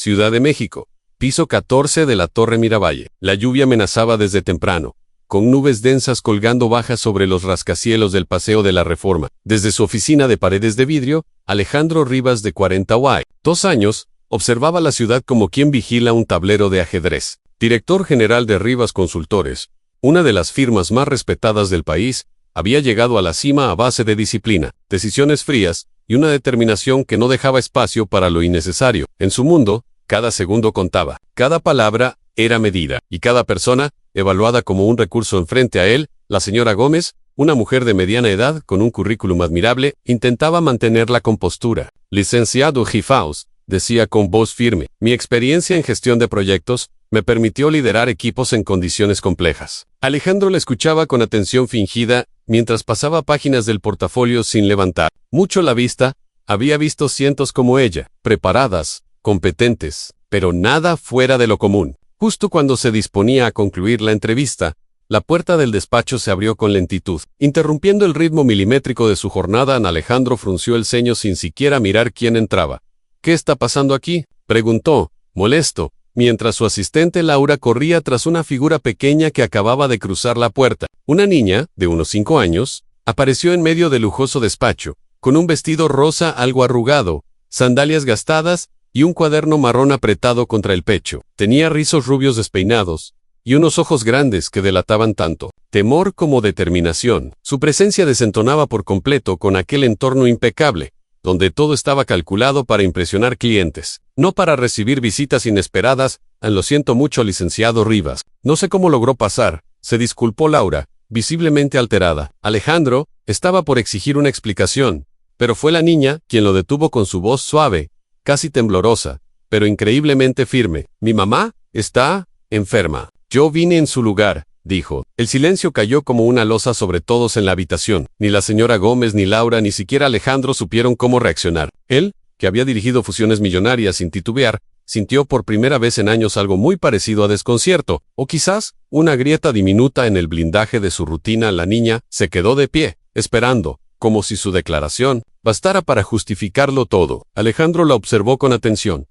Ciudad de México. Piso 14 de la Torre Miravalle. La lluvia amenazaba desde temprano, con nubes densas colgando bajas sobre los rascacielos del Paseo de la Reforma. Desde su oficina de paredes de vidrio, Alejandro Rivas, de 42 años, observaba la ciudad como quien vigila un tablero de ajedrez. Director general de Rivas Consultores, una de las firmas más respetadas del país, había llegado a la cima a base de disciplina, decisiones frías y una determinación que no dejaba espacio para lo innecesario. En su mundo, cada segundo contaba, cada palabra era medida, y cada persona, evaluada como un recurso enfrente a él. La señora Gómez, una mujer de mediana edad con un currículum admirable, intentaba mantener la compostura. Licenciado Gifaus, decía con voz firme, mi experiencia en gestión de proyectos me permitió liderar equipos en condiciones complejas. Alejandro le escuchaba con atención fingida mientras pasaba páginas del portafolio sin levantar mucho la vista. Había visto cientos como ella, preparadas, competentes, pero nada fuera de lo común. Justo cuando se disponía a concluir la entrevista, la puerta del despacho se abrió con lentitud, interrumpiendo el ritmo milimétrico de su jornada. Alejandro frunció el ceño sin siquiera mirar quién entraba. ¿Qué está pasando aquí?, preguntó, molesto, mientras su asistente Laura corría tras una figura pequeña que acababa de cruzar la puerta. Una niña, de unos 5 años, apareció en medio del lujoso despacho, con un vestido rosa algo arrugado, sandalias gastadas y un cuaderno marrón apretado contra el pecho. Tenía rizos rubios despeinados y unos ojos grandes que delataban tanto temor como determinación. Su presencia desentonaba por completo con aquel entorno impecable, donde todo estaba calculado para impresionar clientes, no para recibir visitas inesperadas. Lo siento mucho, licenciado Rivas. No sé cómo logró pasar, se disculpó Laura, visiblemente alterada. Alejandro estaba por exigir una explicación, pero fue la niña quien lo detuvo con su voz suave, casi temblorosa, pero increíblemente firme. Mi mamá está enferma. Yo vine en su lugar, dijo. El silencio cayó como una losa sobre todos en la habitación. Ni la señora Gómez, ni Laura, ni siquiera Alejandro supieron cómo reaccionar. Él, que había dirigido fusiones millonarias sin titubear, sintió por primera vez en años algo muy parecido a desconcierto, o quizás una grieta diminuta en el blindaje de su rutina. La niña se quedó de pie, esperando, como si su declaración bastara para justificarlo todo. Alejandro la observó con atención.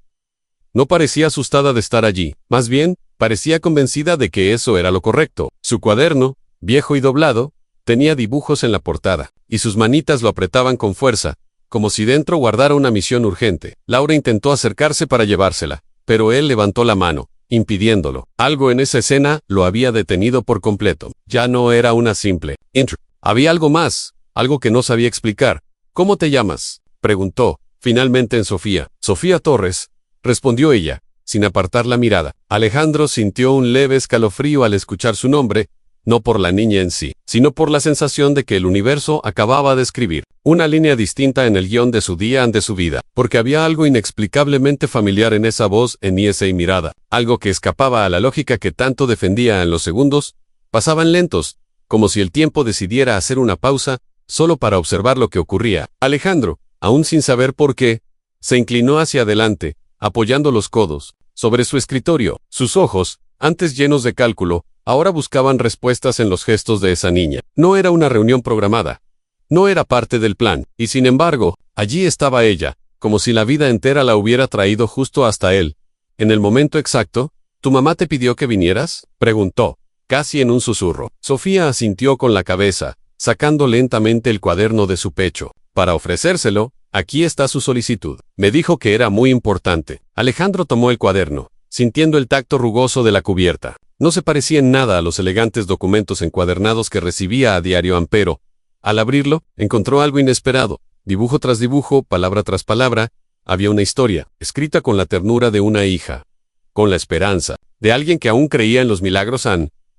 No parecía asustada de estar allí, más bien, parecía convencida de que eso era lo correcto. Su cuaderno, viejo y doblado, tenía dibujos en la portada, y sus manitas lo apretaban con fuerza, como si dentro guardara una misión urgente. Laura intentó acercarse para llevársela, pero él levantó la mano, impidiéndolo. Algo en esa escena lo había detenido por completo. Ya no era una simple intro. Había algo más, algo que no sabía explicar. ¿Cómo te llamas?, preguntó, finalmente en Sofía. Sofía Torres, respondió ella, sin apartar la mirada. Alejandro sintió un leve escalofrío al escuchar su nombre, no por la niña en sí, sino por la sensación de que el universo acababa de escribir una línea distinta en el guión de su día ante su vida, porque había algo inexplicablemente familiar en esa voz, en esa mirada, algo que escapaba a la lógica que tanto defendía. En los segundos pasaban lentos, como si el tiempo decidiera hacer una pausa, solo para observar lo que ocurría. Alejandro, aún sin saber por qué, se inclinó hacia adelante, apoyando los codos sobre su escritorio. Sus ojos, antes llenos de cálculo, ahora buscaban respuestas en los gestos de esa niña. No era una reunión programada. No era parte del plan, y sin embargo, allí estaba ella, como si la vida entera la hubiera traído justo hasta él. En el momento exacto, ¿tu mamá te pidió que vinieras?, preguntó, casi en un susurro. Sofía asintió con la cabeza, sacando lentamente el cuaderno de su pecho. Para ofrecérselo, aquí está su solicitud. Me dijo que era muy importante. Alejandro tomó el cuaderno, sintiendo el tacto rugoso de la cubierta. No se parecía en nada a los elegantes documentos encuadernados que recibía a diario, pero, al abrirlo, encontró algo inesperado. Dibujo tras dibujo, palabra tras palabra, había una historia, escrita con la ternura de una hija, con la esperanza de alguien que aún creía en los milagros.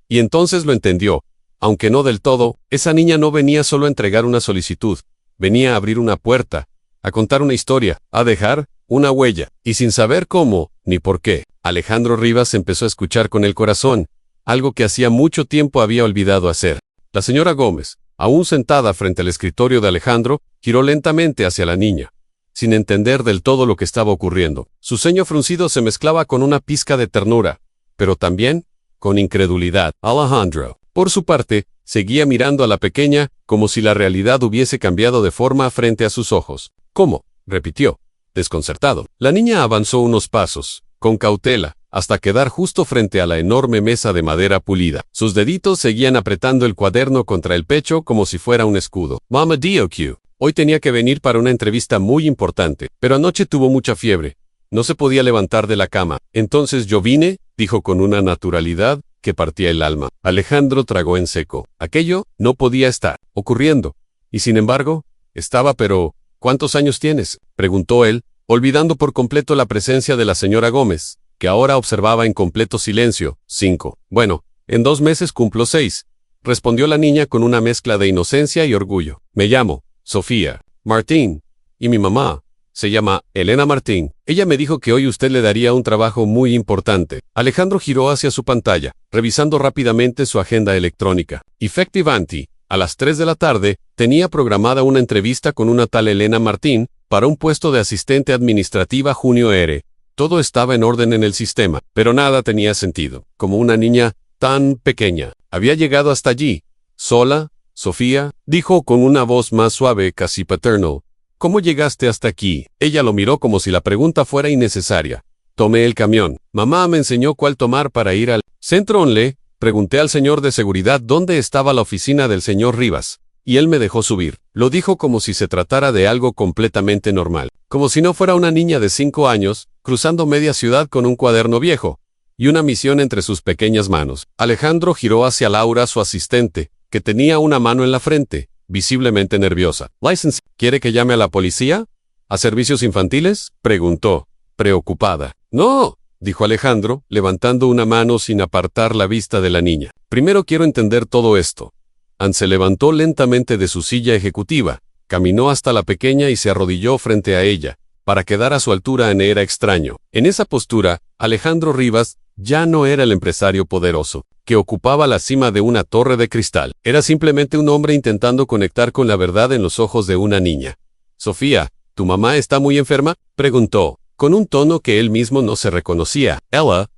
Y entonces lo entendió. Aunque no del todo, esa niña no venía solo a entregar una solicitud, venía a abrir una puerta, a contar una historia, a dejar una huella, y sin saber cómo, ni por qué, Alejandro Rivas empezó a escuchar con el corazón, algo que hacía mucho tiempo había olvidado hacer. La señora Gómez, aún sentada frente al escritorio de Alejandro, giró lentamente hacia la niña, sin entender del todo lo que estaba ocurriendo. Su ceño fruncido se mezclaba con una pizca de ternura, pero también con incredulidad. Alejandro, por su parte, seguía mirando a la pequeña, como si la realidad hubiese cambiado de forma frente a sus ojos. ¿Cómo?, repitió. desconcertado. La niña avanzó unos pasos, con cautela, hasta quedar justo frente a la enorme mesa de madera pulida. Sus deditos seguían apretando el cuaderno contra el pecho como si fuera un escudo. Mama DOQ. Hoy tenía que venir para una entrevista muy importante, pero anoche tuvo mucha fiebre. No se podía levantar de la cama. Entonces yo vine, dijo con una naturalidad que partía el alma. Alejandro tragó en seco. Aquello no podía estar ocurriendo. Y sin embargo, estaba. Pero, ¿cuántos años tienes?, preguntó él, olvidando por completo la presencia de la señora Gómez, que ahora observaba en completo silencio. 5. Bueno, en 2 meses cumplo 6, respondió la niña con una mezcla de inocencia y orgullo. Me llamo Sofía Martín, y mi mamá se llama Elena Martín. Ella me dijo que hoy usted le daría un trabajo muy importante. Alejandro giró hacia su pantalla, revisando rápidamente su agenda electrónica. Efectivamente, a las 3 de la tarde, tenía programada una entrevista con una tal Elena Martín para un puesto de asistente administrativa Junio R. Todo estaba en orden en el sistema, pero nada tenía sentido. Como una niña tan pequeña había llegado hasta allí, sola. Sofía, dijo con una voz más suave, casi paternal. ¿Cómo llegaste hasta aquí? Ella lo miró como si la pregunta fuera innecesaria. Tomé el camión. Mamá me enseñó cuál tomar para ir al centro. Pregunté al señor de seguridad dónde estaba la oficina del señor Rivas, y él me dejó subir. Lo dijo como si se tratara de algo completamente normal, como si no fuera una niña de 5 años, cruzando media ciudad con un cuaderno viejo y una misión entre sus pequeñas manos. Alejandro giró hacia Laura, su asistente, que tenía una mano en la frente, visiblemente nerviosa. «License, ¿quiere que llame a la policía? ¿A servicios infantiles?», preguntó, preocupada. «No», dijo Alejandro, levantando una mano sin apartar la vista de la niña. «Primero quiero entender todo esto». Anne se levantó lentamente de su silla ejecutiva, caminó hasta la pequeña y se arrodilló frente a ella, para quedar a su altura. Era extraño. En esa postura, Alejandro Rivas ya no era el empresario poderoso, que ocupaba la cima de una torre de cristal. Era simplemente un hombre intentando conectar con la verdad en los ojos de una niña. «Sofía, ¿tu mamá está muy enferma?», preguntó, con un tono que él mismo no se reconocía. «Ella,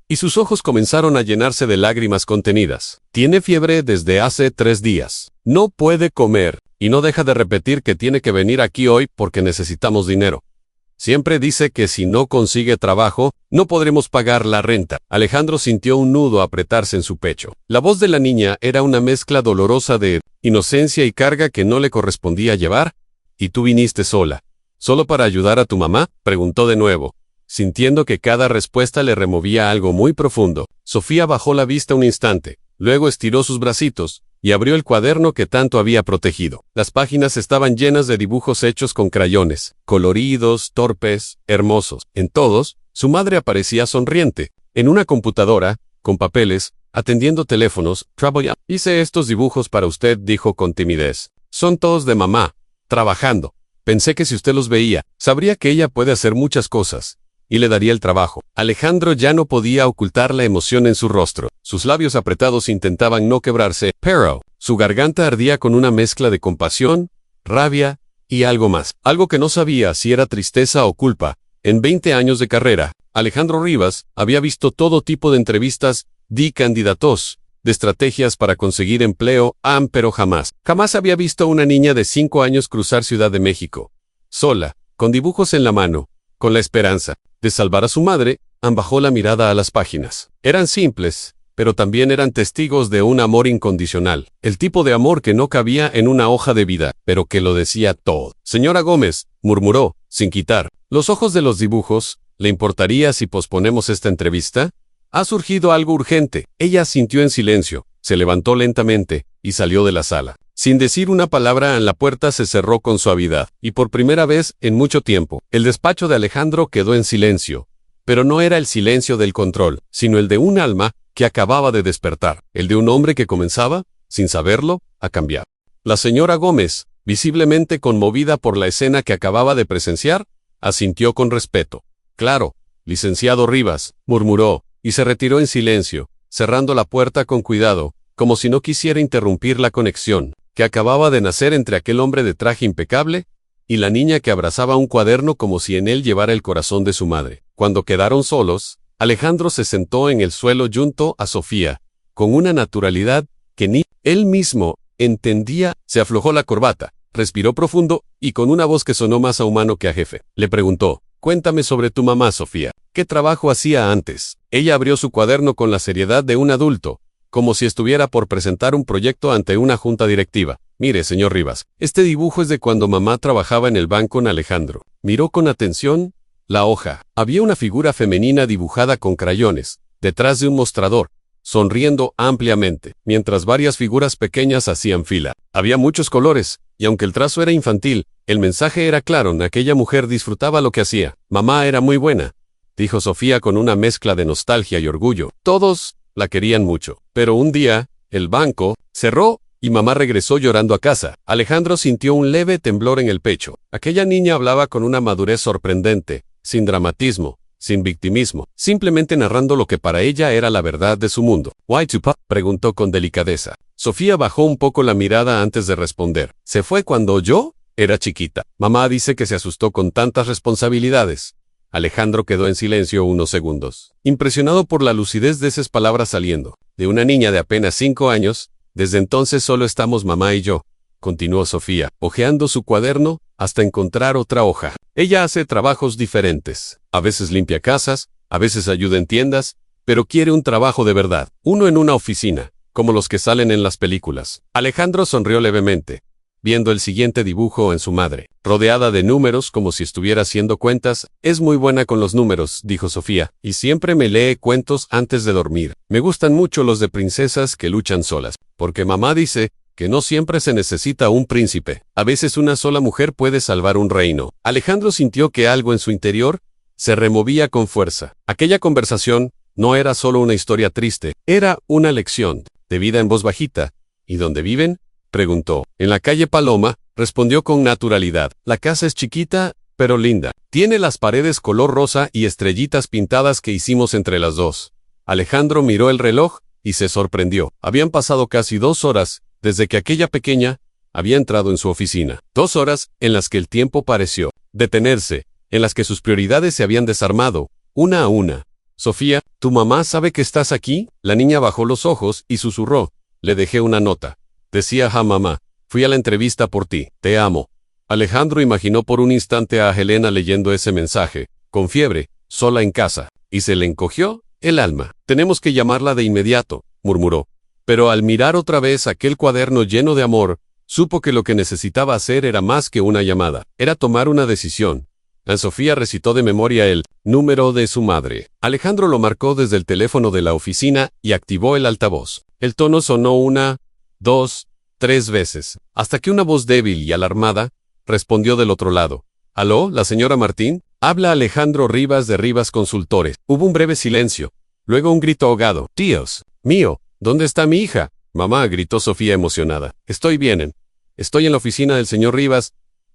y sus ojos comenzaron a llenarse de lágrimas contenidas. Tiene fiebre desde hace 3 días. No puede comer, y no deja de repetir que tiene que venir aquí hoy porque necesitamos dinero. Siempre dice que si no consigue trabajo, no podremos pagar la renta». Alejandro sintió un nudo apretarse en su pecho. La voz de la niña era una mezcla dolorosa de inocencia y carga que no le correspondía llevar. «¿Y tú viniste sola? ¿Solo para ayudar a tu mamá?», preguntó de nuevo, sintiendo que cada respuesta le removía algo muy profundo. Sofía bajó la vista un instante, luego estiró sus bracitos y abrió el cuaderno que tanto había protegido. Las páginas estaban llenas de dibujos hechos con crayones, coloridos, torpes, hermosos. En todos, su madre aparecía sonriente, en una computadora, con papeles, atendiendo teléfonos. «Hice estos dibujos para usted», dijo con timidez. «Son todos de mamá, trabajando. Pensé que si usted los veía, sabría que ella puede hacer muchas cosas, y le daría el trabajo». Alejandro ya no podía ocultar la emoción en su rostro. Sus labios apretados intentaban no quebrarse, pero su garganta ardía con una mezcla de compasión, rabia y algo más. Algo que no sabía si era tristeza o culpa. En 20 años de carrera, Alejandro Rivas había visto todo tipo de entrevistas, de candidatos, de estrategias para conseguir empleo, pero jamás había visto a una niña de 5 años cruzar Ciudad de México, sola, con dibujos en la mano, con la esperanza de salvar a su madre. Anne bajó la mirada a las páginas. Eran simples, pero también eran testigos de un amor incondicional. El tipo de amor que no cabía en una hoja de vida, pero que lo decía todo. «Señora Gómez», murmuró, sin quitar los ojos de los dibujos, «¿le importaría si posponemos esta entrevista? Ha surgido algo urgente». Ella asintió en silencio, se levantó lentamente y salió de la sala. Sin decir una palabra, la puerta se cerró con suavidad, y por primera vez en mucho tiempo, el despacho de Alejandro quedó en silencio. Pero no era el silencio del control, sino el de un alma que acababa de despertar, el de un hombre que comenzaba, sin saberlo, a cambiar. La señora Gómez, visiblemente conmovida por la escena que acababa de presenciar, asintió con respeto. «Claro, licenciado Rivas», murmuró, y se retiró en silencio, cerrando la puerta con cuidado, como si no quisiera interrumpir la conexión que acababa de nacer entre aquel hombre de traje impecable y la niña que abrazaba un cuaderno como si en él llevara el corazón de su madre. Cuando quedaron solos, Alejandro se sentó en el suelo junto a Sofía, con una naturalidad que ni él mismo entendía. Se aflojó la corbata, respiró profundo, y con una voz que sonó más a humano que a jefe, le preguntó, «Cuéntame sobre tu mamá, Sofía. ¿Qué trabajo hacía antes?» Ella abrió su cuaderno con la seriedad de un adulto, como si estuviera por presentar un proyecto ante una junta directiva. «Mire, señor Rivas, este dibujo es de cuando mamá trabajaba en el banco en Alejandro». Miró con atención la hoja. Había una figura femenina dibujada con crayones, detrás de un mostrador, sonriendo ampliamente, mientras varias figuras pequeñas hacían fila. Había muchos colores, y aunque el trazo era infantil, el mensaje era claro. Aquella mujer disfrutaba lo que hacía. «Mamá era muy buena», dijo Sofía con una mezcla de nostalgia y orgullo. Todos la querían mucho. Pero un día, el banco cerró y mamá regresó llorando a casa. Alejandro sintió un leve temblor en el pecho. Aquella niña hablaba con una madurez sorprendente, sin dramatismo, sin victimismo, simplemente narrando lo que para ella era la verdad de su mundo. «¿Why to pa?» preguntó con delicadeza. Sofía bajó un poco la mirada antes de responder. «Se fue cuando yo era chiquita. Mamá dice que se asustó con tantas responsabilidades». Alejandro quedó en silencio unos segundos, impresionado por la lucidez de esas palabras saliendo de una niña de apenas 5 años. «Desde entonces solo estamos mamá y yo», continuó Sofía, hojeando su cuaderno hasta encontrar otra hoja. «Ella hace trabajos diferentes. A veces limpia casas, a veces ayuda en tiendas, pero quiere un trabajo de verdad, uno en una oficina, como los que salen en las películas». Alejandro sonrió levemente, viendo el siguiente dibujo en su madre, rodeada de números como si estuviera haciendo cuentas. «Es muy buena con los números», dijo Sofía, «y siempre me lee cuentos antes de dormir. Me gustan mucho los de princesas que luchan solas, porque mamá dice que no siempre se necesita un príncipe. A veces una sola mujer puede salvar un reino». Alejandro sintió que algo en su interior se removía con fuerza. Aquella conversación no era solo una historia triste, era una lección de vida en voz bajita. «¿Y dónde viven?», preguntó. «En la calle Paloma», respondió con naturalidad. «La casa es chiquita, pero linda. Tiene las paredes color rosa y estrellitas pintadas que hicimos entre las dos». Alejandro miró el reloj y se sorprendió. Habían pasado casi 2 horas desde que aquella pequeña había entrado en su oficina. 2 horas en las que el tiempo pareció detenerse, en las que sus prioridades se habían desarmado, una a una. «Sofía, ¿tu mamá sabe que estás aquí?». La niña bajó los ojos y susurró. «Le dejé una nota. Decía, mamá, fui a la entrevista por ti. Te amo». Alejandro imaginó por un instante a Helena leyendo ese mensaje, con fiebre, sola en casa, y se le encogió el alma. «Tenemos que llamarla de inmediato», murmuró. Pero al mirar otra vez aquel cuaderno lleno de amor, supo que lo que necesitaba hacer era más que una llamada, era tomar una decisión. Sofía recitó de memoria el número de su madre. Alejandro lo marcó desde el teléfono de la oficina y activó el altavoz. El tono sonó 1, 2, 3 veces, hasta que una voz débil y alarmada respondió del otro lado. «¿Aló, la señora Martín?» «Habla Alejandro Rivas de Rivas Consultores». Hubo un breve silencio. Luego un grito ahogado. «Dios mío, ¿dónde está mi hija?» «Mamá», gritó Sofía emocionada. «Estoy bien. Estoy en la oficina del señor Rivas».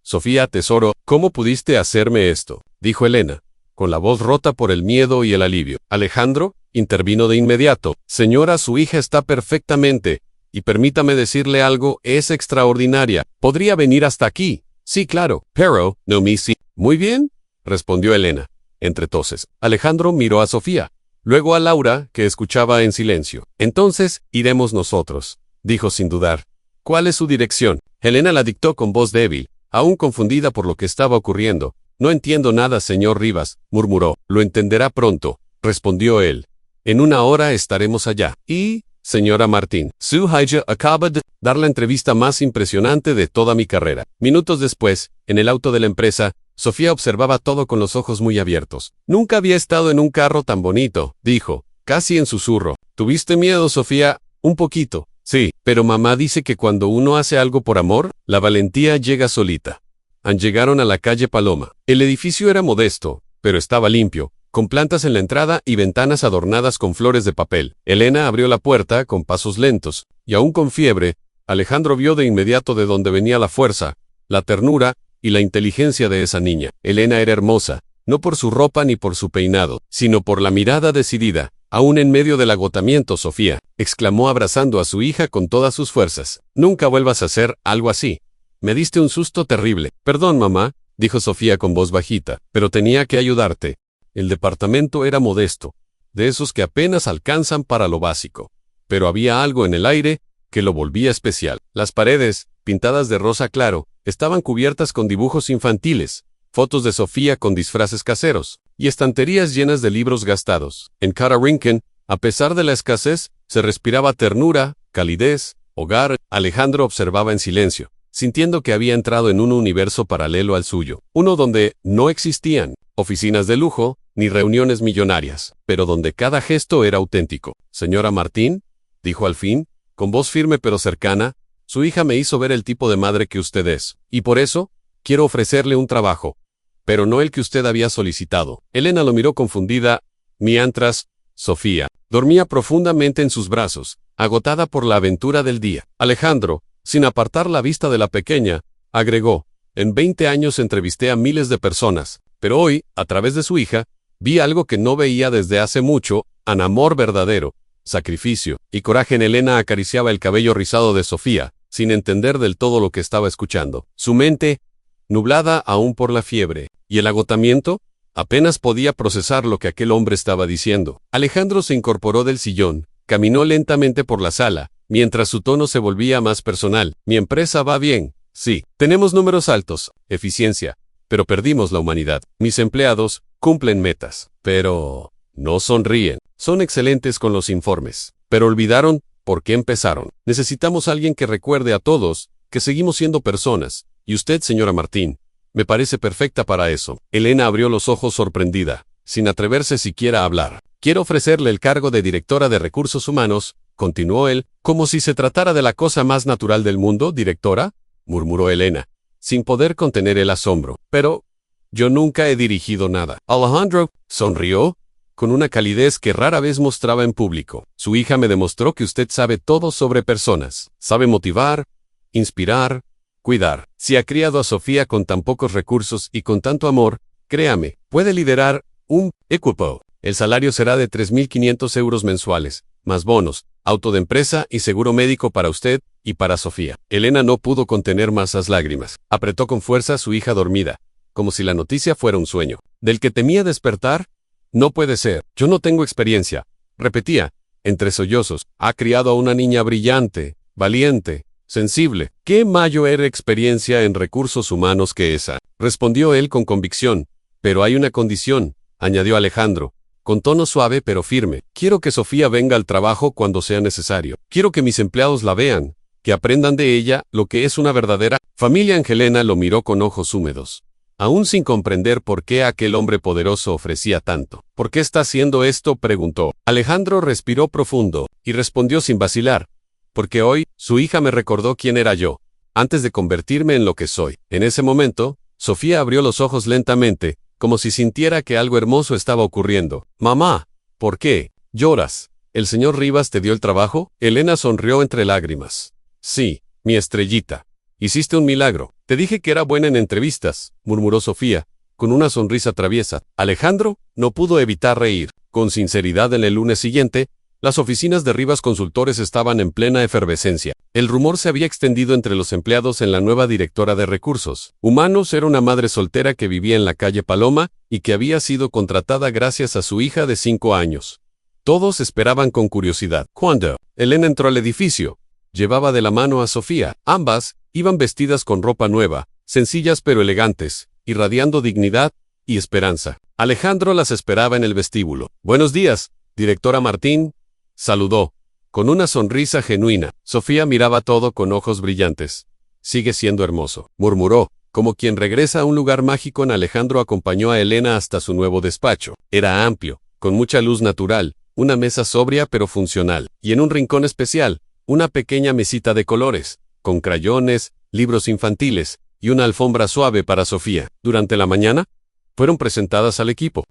«Sofía, tesoro, ¿cómo pudiste hacerme esto?», dijo Helena, con la voz rota por el miedo y el alivio. Alejandro intervino de inmediato. «Señora, su hija está perfectamente. Y permítame decirle algo, es extraordinaria. ¿Podría venir hasta aquí?» «Sí, claro. Pero, no, Missy». «Muy bien», respondió Helena, entre toses. Alejandro miró a Sofía, luego a Laura, que escuchaba en silencio. «Entonces, iremos nosotros», dijo sin dudar. «¿Cuál es su dirección?». Helena la dictó con voz débil, aún confundida por lo que estaba ocurriendo. «No entiendo nada, señor Rivas», murmuró. «Lo entenderá pronto», respondió él. «En 1 hora estaremos allá». «Y, señora Martín, Su Haija acaba de dar la entrevista más impresionante de toda mi carrera». Minutos después, en el auto de la empresa, Sofía observaba todo con los ojos muy abiertos. «Nunca había estado en un carro tan bonito», dijo, casi en susurro. «¿Tuviste miedo, Sofía?» «Un poquito». «Sí, pero mamá dice que cuando uno hace algo por amor, la valentía llega solita». Llegaron a la calle Paloma. El edificio era modesto, pero estaba limpio, con plantas en la entrada y ventanas adornadas con flores de papel. Helena abrió la puerta con pasos lentos, y aún con fiebre, Alejandro vio de inmediato de dónde venía la fuerza, la ternura y la inteligencia de esa niña. Helena era hermosa, no por su ropa ni por su peinado, sino por la mirada decidida. «Aún en medio del agotamiento, Sofía», exclamó abrazando a su hija con todas sus fuerzas. «Nunca vuelvas a hacer algo así. Me diste un susto terrible». «Perdón, mamá», dijo Sofía con voz bajita, «pero tenía que ayudarte». El departamento era modesto, de esos que apenas alcanzan para lo básico. Pero había algo en el aire que lo volvía especial. Las paredes, pintadas de rosa claro, estaban cubiertas con dibujos infantiles, fotos de Sofía con disfraces caseros, y estanterías llenas de libros gastados. En Cara Rinken, a pesar de la escasez, se respiraba ternura, calidez, hogar. Alejandro observaba en silencio, sintiendo que había entrado en un universo paralelo al suyo, uno donde no existían oficinas de lujo ni reuniones millonarias, pero donde cada gesto era auténtico. Señora Martín, dijo al fin, con voz firme pero cercana, su hija me hizo ver el tipo de madre que usted es, y por eso, quiero ofrecerle un trabajo, pero no el que usted había solicitado. Elena lo miró confundida, mientras Sofía dormía profundamente en sus brazos, agotada por la aventura del día. Alejandro, sin apartar la vista de la pequeña, agregó, en 20 años entrevisté a miles de personas, pero hoy, a través de su hija, vi algo que no veía desde hace mucho, amor verdadero, sacrificio y coraje. En Elena acariciaba el cabello rizado de Sofía, sin entender del todo lo que estaba escuchando. Su mente, nublada aún por la fiebre y el agotamiento, apenas podía procesar lo que aquel hombre estaba diciendo. Alejandro se incorporó del sillón, caminó lentamente por la sala, mientras su tono se volvía más personal. Mi empresa va bien, sí, tenemos números altos, eficiencia, pero perdimos la humanidad. Mis empleados cumplen metas, pero no sonríen. Son excelentes con los informes, pero olvidaron por qué empezaron. Necesitamos a alguien que recuerde a todos que seguimos siendo personas, y usted, señora Martín, me parece perfecta para eso. Elena abrió los ojos sorprendida, sin atreverse siquiera a hablar. Quiero ofrecerle el cargo de directora de recursos humanos, continuó él, como si se tratara de la cosa más natural del mundo. ¿Directora?, murmuró Elena, sin poder contener el asombro. Pero yo nunca he dirigido nada. Alejandro sonrió, con una calidez que rara vez mostraba en público. Su hija me demostró que usted sabe todo sobre personas. Sabe motivar, inspirar, cuidar. Si ha criado a Sofía con tan pocos recursos y con tanto amor, créame, puede liderar un equipo. El salario será de 3.500 euros mensuales, más bonos, auto de empresa y seguro médico para usted y para Sofía. Elena no pudo contener más las lágrimas. Apretó con fuerza a su hija dormida, como si la noticia fuera un sueño, del que temía despertar. No puede ser, yo no tengo experiencia, repetía, entre sollozos. Ha criado a una niña brillante, valiente, sensible. ¿Qué mayor experiencia en recursos humanos que esa?, respondió él con convicción. Pero hay una condición, añadió Alejandro, con tono suave pero firme. Quiero que Sofía venga al trabajo cuando sea necesario. Quiero que mis empleados la vean, que aprendan de ella lo que es una verdadera familia. Angelena lo miró con ojos húmedos, aún sin comprender por qué aquel hombre poderoso ofrecía tanto. ¿Por qué está haciendo esto?, preguntó. Alejandro respiró profundo y respondió sin vacilar. Porque hoy, su hija me recordó quién era yo, antes de convertirme en lo que soy. En ese momento, Sofía abrió los ojos lentamente, como si sintiera que algo hermoso estaba ocurriendo. Mamá, ¿por qué lloras? ¿El señor Rivas te dio el trabajo? Elena sonrió entre lágrimas. Sí, mi estrellita. Hiciste un milagro. Te dije que era buena en entrevistas, murmuró Sofía, con una sonrisa traviesa. Alejandro no pudo evitar reír. Con sinceridad, en el lunes siguiente, las oficinas de Rivas Consultores estaban en plena efervescencia. El rumor se había extendido entre los empleados en la nueva directora de recursos humanos era una madre soltera que vivía en la calle Paloma y que había sido contratada gracias a su hija de 5 años. Todos esperaban con curiosidad. Cuando Elena entró al edificio, llevaba de la mano a Sofía. Ambas iban vestidas con ropa nueva, sencillas pero elegantes, irradiando dignidad y esperanza. Alejandro las esperaba en el vestíbulo. Buenos días, directora Martín, saludó, con una sonrisa genuina. Sofía miraba todo con ojos brillantes. Sigue siendo hermoso, murmuró, como quien regresa a un lugar mágico. Alejandro acompañó a Elena hasta su nuevo despacho. Era amplio, con mucha luz natural, una mesa sobria pero funcional, y en un rincón especial, una pequeña mesita de colores, con crayones, libros infantiles, y una alfombra suave para Sofía. Durante la mañana, fueron presentadas al equipo.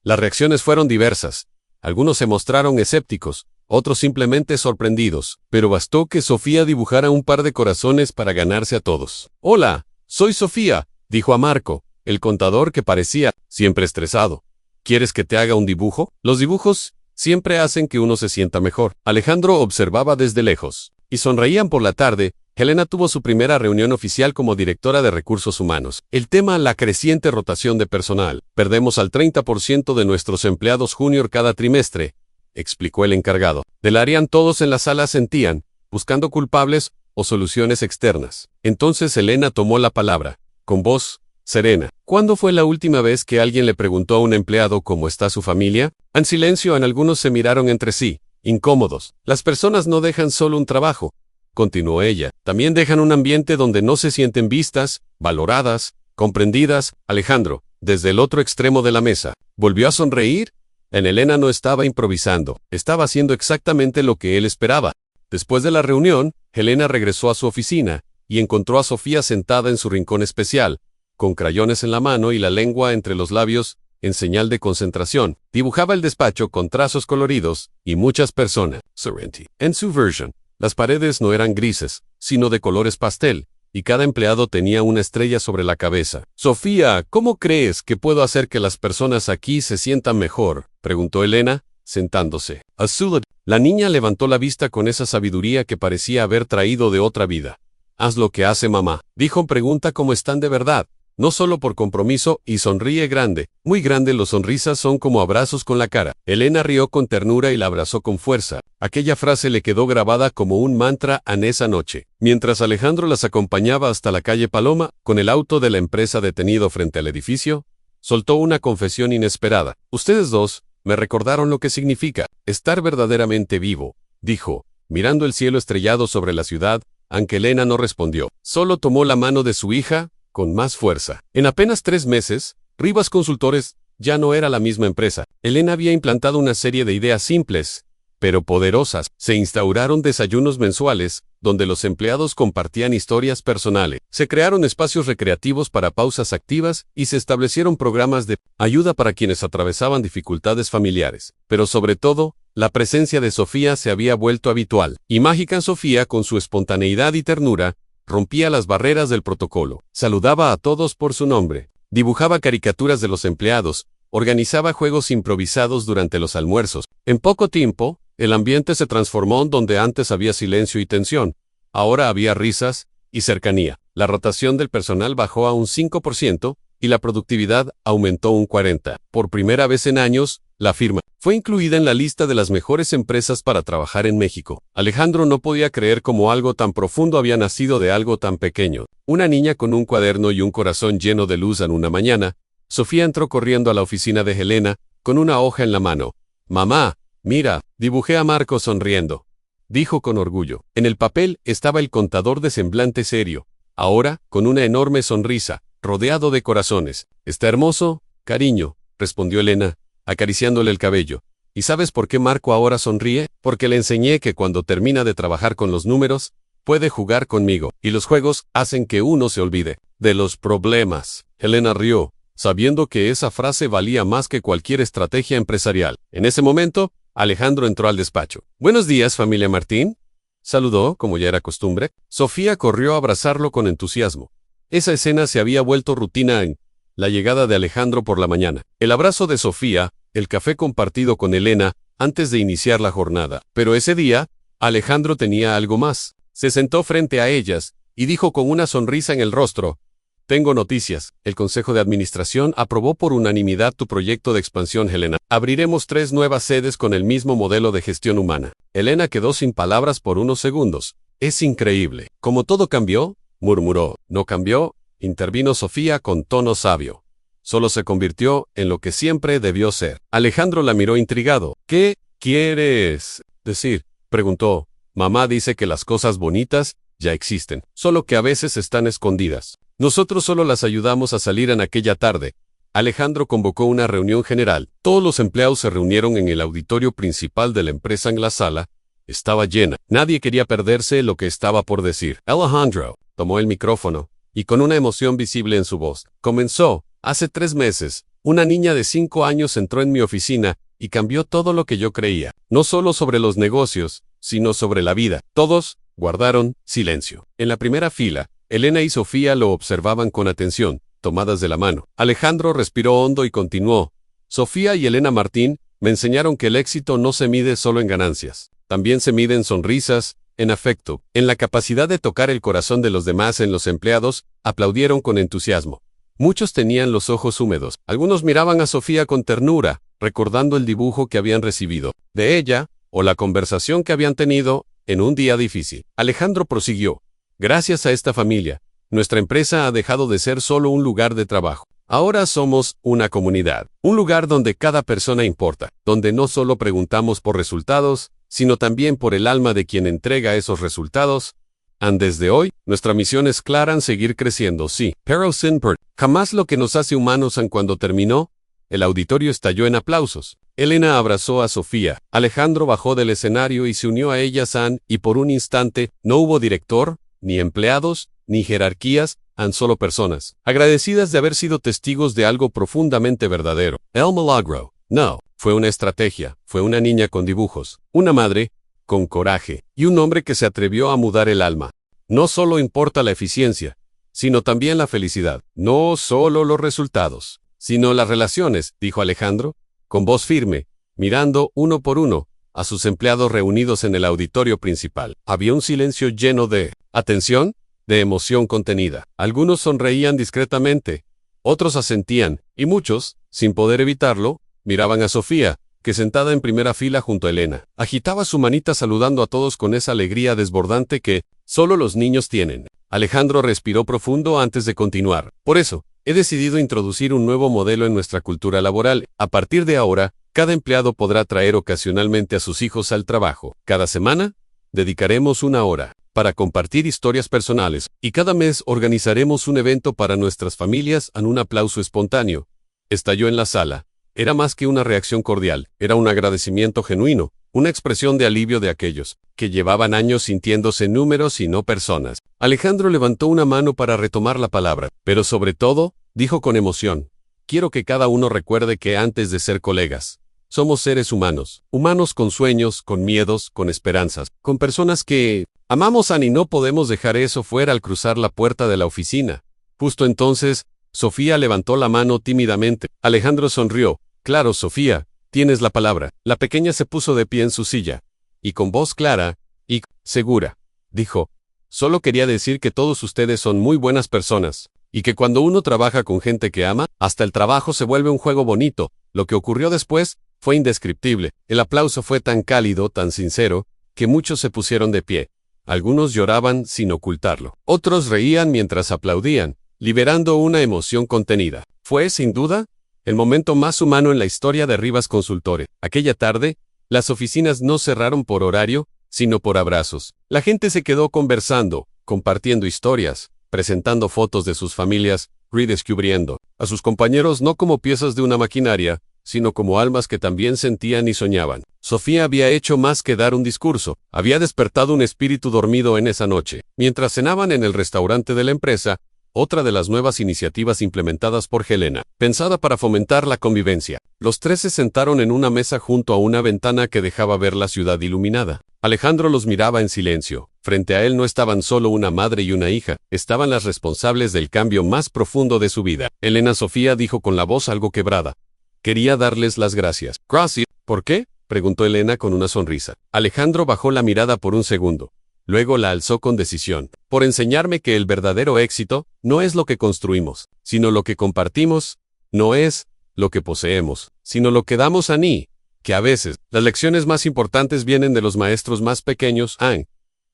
Las reacciones fueron diversas. Algunos se mostraron escépticos, otros simplemente sorprendidos, pero bastó que Sofía dibujara un par de corazones para ganarse a todos. Hola, soy Sofía, dijo a Marco, el contador, que parecía siempre estresado. ¿Quieres que te haga un dibujo? Los dibujos siempre hacen que uno se sienta mejor. Alejandro observaba desde lejos, y sonreían. Por la tarde, Helena tuvo su primera reunión oficial como directora de recursos humanos. El tema: la creciente rotación de personal. Perdemos al 30% de nuestros empleados junior cada trimestre, explicó el encargado del área. Todos en la sala sentían, buscando culpables o soluciones externas. Entonces Elena tomó la palabra, con voz serena. ¿Cuándo fue la última vez que alguien le preguntó a un empleado cómo está su familia? En silencio, algunos se miraron entre sí, incómodos. Las personas no dejan solo un trabajo, continuó ella, también dejan un ambiente donde no se sienten vistas, valoradas, comprendidas. Alejandro, desde el otro extremo de la mesa, volvió a sonreír. Elena no estaba improvisando, estaba haciendo exactamente lo que él esperaba. Después de la reunión, Elena regresó a su oficina y encontró a Sofía sentada en su rincón especial, con crayones en la mano y la lengua entre los labios, en señal de concentración. Dibujaba el despacho con trazos coloridos y muchas personas. Serenity. En su version, las paredes no eran grises, sino de colores pastel, y cada empleado tenía una estrella sobre la cabeza. Sofía, ¿cómo crees que puedo hacer que las personas aquí se sientan mejor?, preguntó Elena, sentándose. Azul. La niña levantó la vista con esa sabiduría que parecía haber traído de otra vida. Haz lo que hace mamá, dijo. Pregunta cómo están de verdad, no solo por compromiso, y sonríe grande, muy grande. Los sonrisas son como abrazos con la cara. Elena rió con ternura y la abrazó con fuerza. Aquella frase le quedó grabada como un mantra en esa noche. Mientras Alejandro las acompañaba hasta la calle Paloma, con el auto de la empresa detenido frente al edificio, soltó una confesión inesperada. Ustedes dos me recordaron lo que significa estar verdaderamente vivo, dijo, mirando el cielo estrellado sobre la ciudad, aunque Elena no respondió. Solo tomó la mano de su hija, con más fuerza. En apenas 3 meses, Rivas Consultores ya no era la misma empresa. Elena había implantado una serie de ideas simples, pero poderosas. Se instauraron desayunos mensuales, donde los empleados compartían historias personales. Se crearon espacios recreativos para pausas activas y se establecieron programas de ayuda para quienes atravesaban dificultades familiares. Pero sobre todo, la presencia de Sofía se había vuelto habitual. Y mágica Sofía, con su espontaneidad y ternura, rompía las barreras del protocolo. Saludaba a todos por su nombre, dibujaba caricaturas de los empleados, organizaba juegos improvisados durante los almuerzos. En poco tiempo, el ambiente se transformó. Donde antes había silencio y tensión, ahora había risas y cercanía. La rotación del personal bajó a un 5% y la productividad aumentó un 40%. Por primera vez en años, la firma fue incluida en la lista de las mejores empresas para trabajar en México. Alejandro no podía creer cómo algo tan profundo había nacido de algo tan pequeño. Una niña con un cuaderno y un corazón lleno de luz. En una mañana, Sofía entró corriendo a la oficina de Elena, con una hoja en la mano. Mamá, mira, dibujé a Marco sonriendo, dijo con orgullo. En el papel estaba el contador de semblante serio, ahora, con una enorme sonrisa, rodeado de corazones. Está hermoso, cariño, respondió Elena, acariciándole el cabello. ¿Y sabes por qué Marco ahora sonríe? Porque le enseñé que cuando termina de trabajar con los números, puede jugar conmigo, y los juegos hacen que uno se olvide de los problemas. Elena rió, sabiendo que esa frase valía más que cualquier estrategia empresarial. En ese momento, Alejandro entró al despacho. Buenos días, familia Martín, saludó, como ya era costumbre. Sofía corrió a abrazarlo con entusiasmo. Esa escena se había vuelto rutina en la llegada de Alejandro por la mañana. El abrazo de Sofía, el café compartido con Elena, antes de iniciar la jornada. Pero ese día, Alejandro tenía algo más. Se sentó frente a ellas, y dijo con una sonrisa en el rostro: tengo noticias. El Consejo de Administración aprobó por unanimidad tu proyecto de expansión, Elena. Abriremos 3 nuevas sedes con el mismo modelo de gestión humana. Elena quedó sin palabras por unos segundos. Es increíble. ¿Cómo todo cambió?, murmuró. No cambió, intervino Sofía con tono sabio. Solo se convirtió en lo que siempre debió ser. Alejandro la miró intrigado. ¿Qué quieres decir?, preguntó. Mamá dice que las cosas bonitas ya existen, solo que a veces están escondidas. Nosotros solo las ayudamos a salir. En aquella tarde, Alejandro convocó una reunión general. Todos los empleados se reunieron en el auditorio principal de la empresa. En la sala estaba llena. Nadie quería perderse lo que estaba por decir. Alejandro tomó el micrófono, y con una emoción visible en su voz, comenzó: hace 3 meses, una niña de 5 años entró en mi oficina y cambió todo lo que yo creía, no solo sobre los negocios, sino sobre la vida. Todos guardaron silencio. En la primera fila, Elena y Sofía lo observaban con atención, tomadas de la mano. Alejandro respiró hondo y continuó: Sofía y Elena Martín me enseñaron que el éxito no se mide solo en ganancias. También se mide en sonrisas, en afecto, en la capacidad de tocar el corazón de los demás. En los empleados aplaudieron con entusiasmo. Muchos tenían los ojos húmedos. Algunos miraban a Sofía con ternura, recordando el dibujo que habían recibido de ella, o la conversación que habían tenido en un día difícil. Alejandro prosiguió: Gracias a esta familia, nuestra empresa ha dejado de ser solo un lugar de trabajo. Ahora somos una comunidad, un lugar donde cada persona importa, donde no solo preguntamos por resultados, sino también por el alma de quien entrega esos resultados. Desde hoy, nuestra misión es clara en seguir creciendo, sí. Pero Sinpert, jamás lo que nos hace humanos. Cuando terminó, el auditorio estalló en aplausos. Elena abrazó a Sofía. Alejandro bajó del escenario y se unió a ella. Y por un instante, no hubo director, ni empleados, ni jerarquías, solo personas, agradecidas de haber sido testigos de algo profundamente verdadero. El milagro, no, fue una estrategia, fue una niña con dibujos, una madre, con coraje, y un hombre que se atrevió a mudar el alma. No solo importa la eficiencia, sino también la felicidad. No solo los resultados, sino las relaciones, dijo Alejandro, con voz firme, mirando uno por uno a sus empleados reunidos en el auditorio principal. Había un silencio lleno de atención, de emoción contenida. Algunos sonreían discretamente, otros asentían, y muchos, sin poder evitarlo, miraban a Sofía, que sentada en primera fila junto a Elena, agitaba su manita saludando a todos con esa alegría desbordante que solo los niños tienen. Alejandro respiró profundo antes de continuar. Por eso, he decidido introducir un nuevo modelo en nuestra cultura laboral. A partir de ahora, cada empleado podrá traer ocasionalmente a sus hijos al trabajo. Cada semana, dedicaremos una hora para compartir historias personales, y cada mes organizaremos un evento para nuestras familias. Un aplauso espontáneo estalló en la sala. Era más que una reacción cordial, era un agradecimiento genuino, una expresión de alivio de aquellos que llevaban años sintiéndose números y no personas. Alejandro levantó una mano para retomar la palabra, pero sobre todo, dijo con emoción, quiero que cada uno recuerde que antes de ser colegas, somos seres humanos, humanos con sueños, con miedos, con esperanzas, con personas que amamos y no podemos dejar eso fuera al cruzar la puerta de la oficina. Justo entonces, Sofía levantó la mano tímidamente. Alejandro sonrió. Claro, Sofía, tienes la palabra. La pequeña se puso de pie en su silla, y con voz clara y segura, dijo, solo quería decir que todos ustedes son muy buenas personas, y que cuando uno trabaja con gente que ama, hasta el trabajo se vuelve un juego bonito. Lo que ocurrió después fue indescriptible. El aplauso fue tan cálido, tan sincero, que muchos se pusieron de pie. Algunos lloraban sin ocultarlo. Otros reían mientras aplaudían, liberando una emoción contenida. Fue, sin duda, el momento más humano en la historia de Rivas Consultore. Aquella tarde, las oficinas no cerraron por horario, sino por abrazos. La gente se quedó conversando, compartiendo historias, presentando fotos de sus familias, redescubriendo a sus compañeros no como piezas de una maquinaria, sino como almas que también sentían y soñaban. Sofía había hecho más que dar un discurso, había despertado un espíritu dormido en esa noche. Mientras cenaban en el restaurante de la empresa, otra de las nuevas iniciativas implementadas por Helena, pensada para fomentar la convivencia. Los tres se sentaron en una mesa junto a una ventana que dejaba ver la ciudad iluminada. Alejandro los miraba en silencio. Frente a él no estaban solo una madre y una hija, estaban las responsables del cambio más profundo de su vida. Elena Sofía dijo con la voz algo quebrada. Quería darles las gracias. Gracias. ¿Por qué? Preguntó Elena con una sonrisa. Alejandro bajó la mirada por un segundo. Luego la alzó con decisión. Por enseñarme que el verdadero éxito no es lo que construimos, sino lo que compartimos, no es lo que poseemos, sino lo que damos a mí, que a veces las lecciones más importantes vienen de los maestros más pequeños.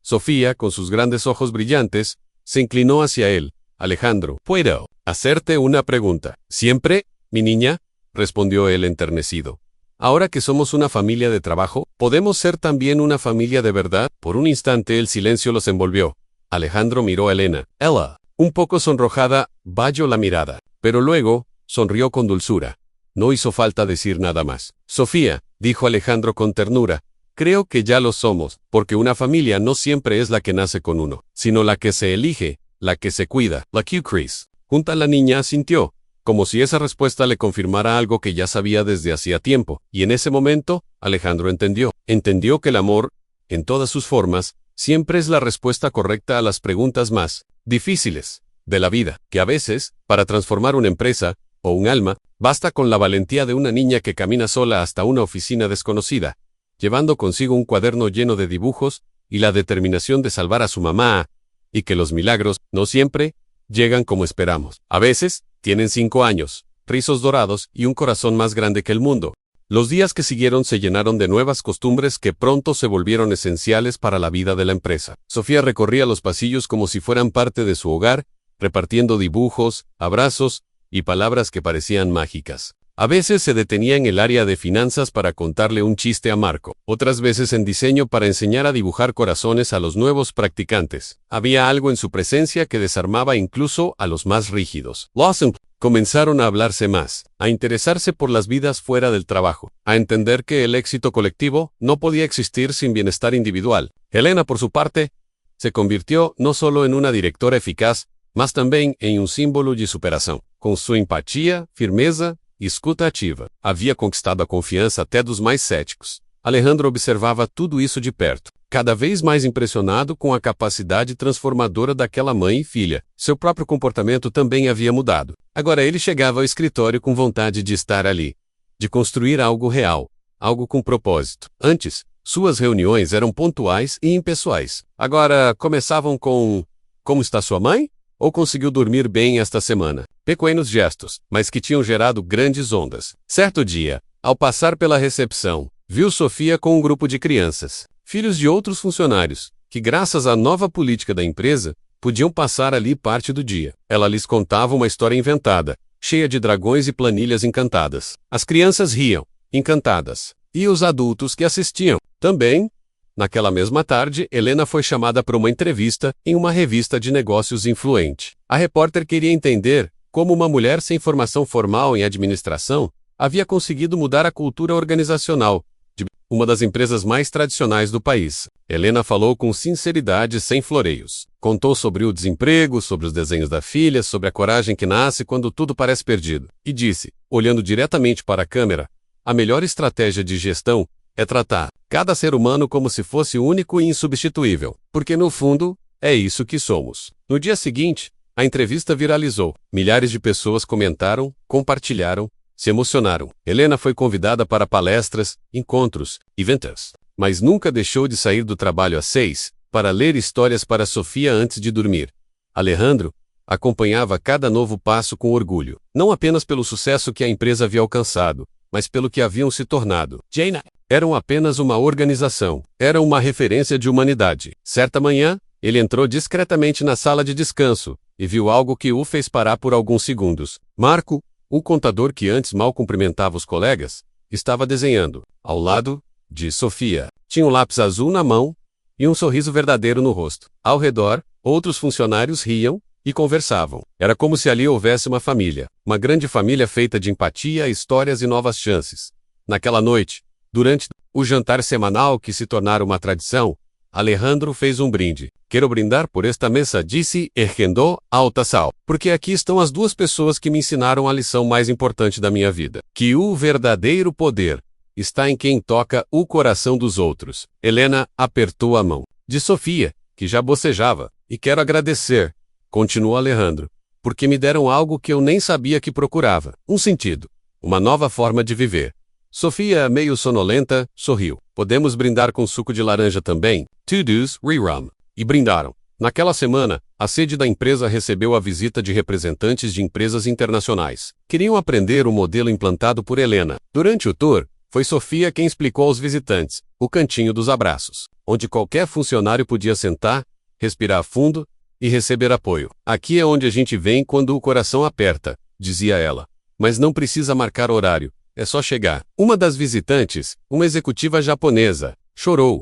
Sofía, con sus grandes ojos brillantes, se inclinó hacia él. Alejandro, ¿puedo hacerte una pregunta? ¿Siempre, mi niña? Respondió él enternecido. Ahora que somos una familia de trabajo, ¿podemos ser también una familia de verdad? Por un instante el silencio los envolvió. Alejandro miró a Elena. Ella, un poco sonrojada, bajó la mirada, pero luego sonrió con dulzura. No hizo falta decir nada más. Sofía, dijo Alejandro con ternura, creo que ya lo somos, porque una familia no siempre es la que nace con uno, sino la que se elige, la que se cuida. La Q-Crease. Junta la niña asintió, como si esa respuesta le confirmara algo que ya sabía desde hacía tiempo, y en ese momento, Alejandro entendió. Entendió que el amor, en todas sus formas, siempre es la respuesta correcta a las preguntas más difíciles de la vida, que a veces, para transformar una empresa, o un alma, basta con la valentía de una niña que camina sola hasta una oficina desconocida, llevando consigo un cuaderno lleno de dibujos, y la determinación de salvar a su mamá, y que los milagros, no siempre, llegan como esperamos. A veces, tienen 5 años, rizos dorados y un corazón más grande que el mundo. Los días que siguieron se llenaron de nuevas costumbres que pronto se volvieron esenciales para la vida de la empresa. Sofía recorría los pasillos como si fueran parte de su hogar, repartiendo dibujos, abrazos y palabras que parecían mágicas. A veces se detenía en el área de finanzas para contarle un chiste a Marco, otras veces en diseño para enseñar a dibujar corazones a los nuevos practicantes. Había algo en su presencia que desarmaba incluso a los más rígidos. Los comenzaron a hablarse más, a interesarse por las vidas fuera del trabajo, a entender que el éxito colectivo no podía existir sin bienestar individual. Helena, por su parte, se convirtió no solo en una directora eficaz, mas também em símbolo de superação. Com sua empatia, firmeza e escuta ativa, havia conquistado a confiança até dos mais céticos. Alejandro observava tudo isso de perto, cada vez mais impressionado com a capacidade transformadora daquela mãe e filha. Seu próprio comportamento também havia mudado. Agora ele chegava ao escritório com vontade de estar ali, de construir algo real, algo com propósito. Antes, suas reuniões eram pontuais e impessoais. Agora começavam com: "Como está sua mãe?" Ou "Conseguiu dormir bem esta semana?" Pequenos gestos, mas que tinham gerado grandes ondas. Certo dia, ao passar pela recepção, viu Sofia com um grupo de crianças, filhos de outros funcionários, que graças à nova política da empresa, podiam passar ali parte do dia. Ela lhes contava uma história inventada, cheia de dragões e planilhas encantadas. As crianças riam, encantadas, e os adultos que assistiam também. Naquela mesma tarde, Helena foi chamada para uma entrevista em uma revista de negócios influente. A repórter queria entender como uma mulher sem formação formal em administração havia conseguido mudar a cultura organizacional de uma das empresas mais tradicionais do país. Helena falou com sinceridade, sem floreios. Contou sobre o desemprego, sobre os desenhos da filha, sobre a coragem que nasce quando tudo parece perdido. E disse, olhando diretamente para a câmera, a melhor estratégia de gestão é tratar cada ser humano como se fosse único e insubstituível, porque no fundo, é isso que somos. No dia seguinte, a entrevista viralizou. Milhares de pessoas comentaram, compartilharam, se emocionaram. Helena foi convidada para palestras, encontros, eventos, mas nunca deixou de sair do trabalho às 6 para ler histórias para Sofia antes de dormir. Alejandro acompanhava cada novo passo com orgulho, não apenas pelo sucesso que a empresa havia alcançado, mas pelo que haviam se tornado. Jane eram apenas uma organização, era uma referência de humanidade. Certa manhã, ele entrou discretamente na sala de descanso e viu algo que o fez parar por alguns segundos. Marco, o contador que antes mal cumprimentava os colegas, estava desenhando, ao lado de Sofia. Tinha um lápis azul na mão e um sorriso verdadeiro no rosto. Ao redor, outros funcionários riam e conversavam. Era como se ali houvesse uma família, uma grande família feita de empatia, histórias e novas chances. Naquela noite, durante o jantar semanal que se tornara uma tradição, Alejandro fez um brinde. Quero brindar por esta mesa, disse, erguendo alta sal, porque aqui estão as duas pessoas que me ensinaram a lição mais importante da minha vida, que o verdadeiro poder está em quem toca o coração dos outros. Helena apertou a mão de Sofia, que já bocejava, e quero agradecer, continuou Alejandro, porque me deram algo que eu nem sabia que procurava, um sentido, uma nova forma de viver. Sofia, meio sonolenta, sorriu. Podemos brindar com suco de laranja também? To-dos, re-rum. E brindaram. Naquela semana, a sede da empresa recebeu a visita de representantes de empresas internacionais. Queriam aprender o modelo implantado por Helena. Durante o tour, foi Sofia quem explicou aos visitantes o cantinho dos abraços, onde qualquer funcionário podia sentar, respirar fundo e receber apoio. Aqui é onde a gente vem quando o coração aperta, dizia ela. Mas não precisa marcar horário. É só chegar. Uma das visitantes, uma executiva japonesa, chorou.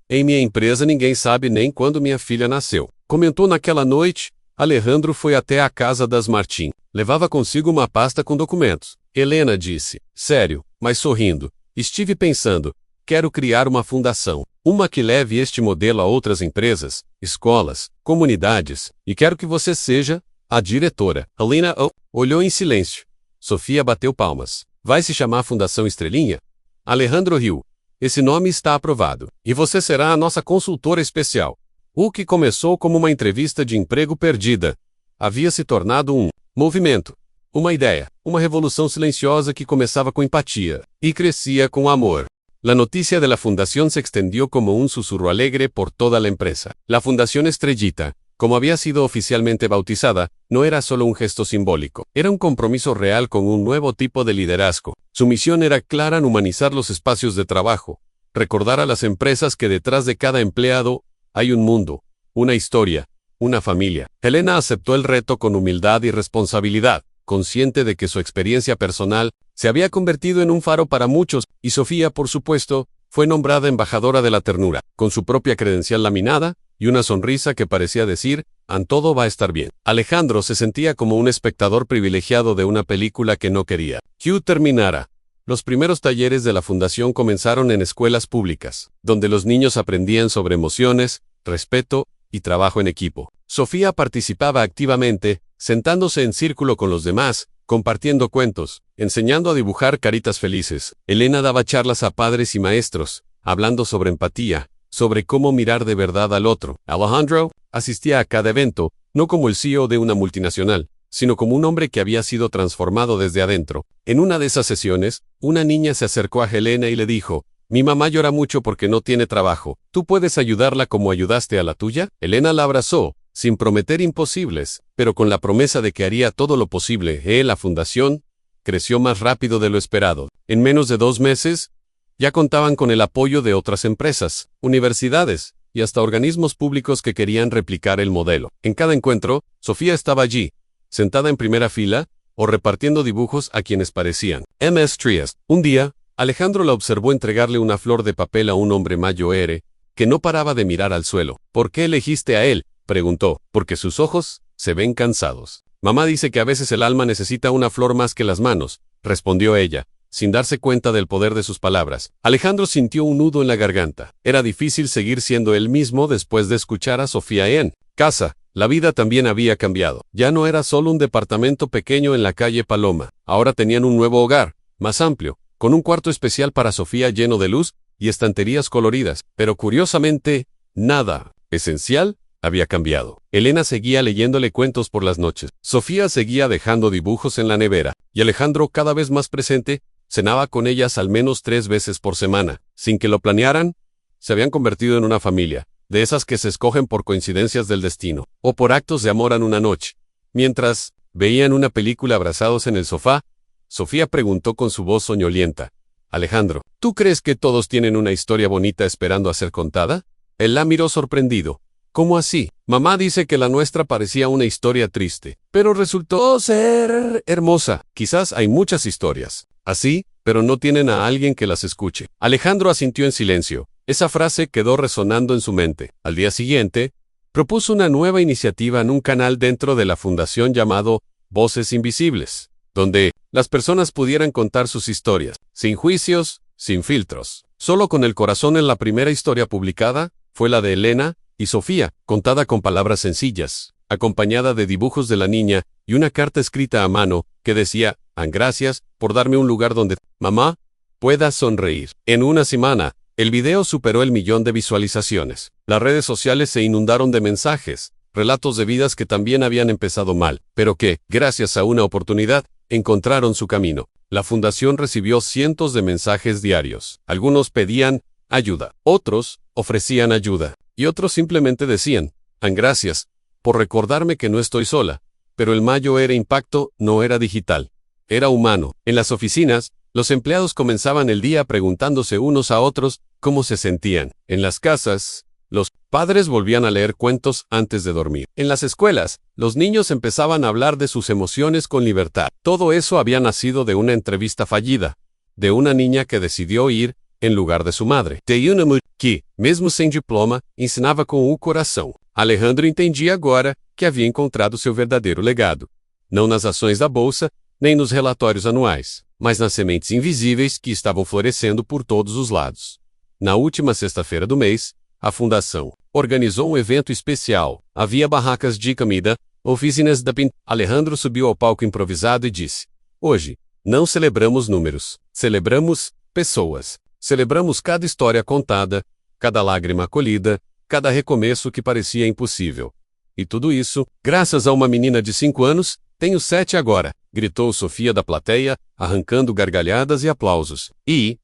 Em minha empresa ninguém sabe nem quando minha filha nasceu. Comentou naquela noite, Alejandro foi até a casa das Martin. Levava consigo uma pasta com documentos. Helena disse, sério, mas sorrindo, estive pensando, quero criar uma fundação. Uma que leve este modelo a outras empresas, escolas, comunidades, e quero que você seja a diretora. Helena olhou em silêncio. Sofia bateu palmas. Vai se chamar Fundação Estrelinha? Alejandro riu. Esse nome está aprovado. E você será a nossa consultora especial. O que começou como uma entrevista de emprego perdida havia se tornado um movimento, uma ideia, uma revolução silenciosa que começava com empatia e crescia com amor. La noticia de la fundación se extendió como un susurro alegre por toda la empresa. La Fundación Estrellita, Como había sido oficialmente bautizada, no era solo un gesto simbólico, era un compromiso real con un nuevo tipo de liderazgo. Su misión era clara en humanizar los espacios de trabajo, recordar a las empresas que detrás de cada empleado hay un mundo, una historia, una familia. Helena aceptó el reto con humildad y responsabilidad, consciente de que su experiencia personal se había convertido en un faro para muchos, y Sofía, por supuesto, fue nombrada embajadora de la ternura, con su propia credencial laminada y una sonrisa que parecía decir, todo va a estar bien. Alejandro se sentía como un espectador privilegiado de una película que no quería que terminara. Los primeros talleres de la fundación comenzaron en escuelas públicas, donde los niños aprendían sobre emociones, respeto y trabajo en equipo. Sofía participaba activamente, sentándose en círculo con los demás, compartiendo cuentos, enseñando a dibujar caritas felices. Helena daba charlas a padres y maestros, hablando sobre empatía, sobre cómo mirar de verdad al otro. Alejandro asistía a cada evento, no como el CEO de una multinacional, sino como un hombre que había sido transformado desde adentro. En una de esas sesiones, una niña se acercó a Helena y le dijo, «Mi mamá llora mucho porque no tiene trabajo. ¿Tú puedes ayudarla como ayudaste a la tuya?» Helena la abrazó, sin prometer imposibles, pero con la promesa de que haría todo lo posible. La fundación creció más rápido de lo esperado. En menos de 2 meses, ya contaban con el apoyo de otras empresas, universidades y hasta organismos públicos que querían replicar el modelo. En cada encuentro, Sofía estaba allí, sentada en primera fila, o repartiendo dibujos a quienes parecían Ms. Trieste. Un día, Alejandro la observó entregarle una flor de papel a un hombre mayor, que no paraba de mirar al suelo. «¿Por qué elegiste a él?», preguntó. «Porque sus ojos se ven cansados. Mamá dice que a veces el alma necesita una flor más que las manos», respondió ella, sin darse cuenta del poder de sus palabras. Alejandro sintió un nudo en la garganta. Era difícil seguir siendo él mismo después de escuchar a Sofía en casa. La vida también había cambiado. Ya no era solo un departamento pequeño en la calle Paloma. Ahora tenían un nuevo hogar, más amplio, con un cuarto especial para Sofía lleno de luz y estanterías coloridas. Pero curiosamente, nada esencial había cambiado. Helena seguía leyéndole cuentos por las noches. Sofía seguía dejando dibujos en la nevera. Y Alejandro, cada vez más presente, cenaba con ellas al menos 3 veces por semana. Sin que lo planearan, se habían convertido en una familia, de esas que se escogen por coincidencias del destino, o por actos de amor en una noche. Mientras veían una película abrazados en el sofá, Sofía preguntó con su voz soñolienta, «Alejandro, ¿tú crees que todos tienen una historia bonita esperando a ser contada?» Él la miró sorprendido. «¿Cómo así? Mamá dice que la nuestra parecía una historia triste, pero resultó ser hermosa. Quizás hay muchas historias así, pero no tienen a alguien que las escuche». Alejandro asintió en silencio. Esa frase quedó resonando en su mente. Al día siguiente, propuso una nueva iniciativa en un canal dentro de la fundación llamado Voces Invisibles, donde las personas pudieran contar sus historias, sin juicios, sin filtros. Solo con el corazón. En la primera historia publicada, fue la de Helena y Sofía, contada con palabras sencillas, acompañada de dibujos de la niña y una carta escrita a mano que decía, «Gracias por darme un lugar donde mamá pueda sonreír». En una semana, el video superó el 1.000.000 de visualizaciones. Las redes sociales se inundaron de mensajes, relatos de vidas que también habían empezado mal, pero que, gracias a una oportunidad, encontraron su camino. La fundación recibió cientos de mensajes diarios. Algunos pedían ayuda, otros ofrecían ayuda, y otros simplemente decían, «Gracias por recordarme que no estoy sola». Pero el mayor impacto no era digital, era humano. En las oficinas, los empleados comenzaban el día preguntándose unos a otros cómo se sentían. En las casas, los padres volvían a leer cuentos antes de dormir. En las escuelas, los niños empezaban a hablar de sus emociones con libertad. Todo eso había nacido de una entrevista fallida, de una niña que decidió ir en lugar de su madre. De una mulher que, mesmo sem diploma, ensinava com o coração. Alejandro entendia agora que havia encontrado seu verdadeiro legado. Não nas ações da bolsa, nem nos relatórios anuais, mas nas sementes invisíveis que estavam florescendo por todos os lados. Na última sexta-feira do mês, a fundação organizou um evento especial. Havia barracas de comida, oficinas da pintura. Alejandro subiu ao palco improvisado e disse, «Hoje, não celebramos números, celebramos pessoas. Celebramos cada história contada, cada lágrima acolhida, cada recomeço que parecia impossível. E tudo isso, graças a uma menina de 5 anos, tenho 7 agora», gritou Sofia da plateia, arrancando gargalhadas e aplausos. E,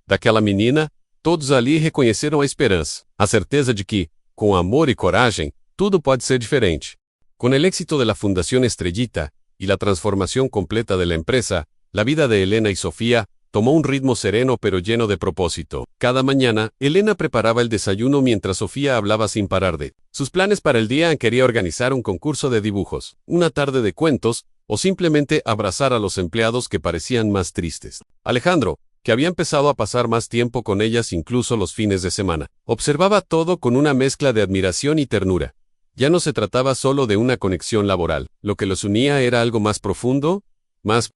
daquela menina, todos ali reconheceram a esperança, a certeza de que, com amor e coragem, Tudo pode ser diferente. Con el éxito de la Fundación Estrellita y la transformación completa de la empresa, la vida de Elena y Sofía tomó un ritmo sereno pero lleno de propósito. Cada mañana, Elena preparaba el desayuno mientras Sofía hablaba sin parar de sus planes para el día. Quería organizar un concurso de dibujos, una tarde de cuentos, o simplemente abrazar a los empleados que parecían más tristes. Alejandro, que había empezado a pasar más tiempo con ellas incluso los fines de semana, observaba todo con una mezcla de admiración y ternura. Ya no se trataba solo de una conexión laboral, lo que los unía era algo más profundo, más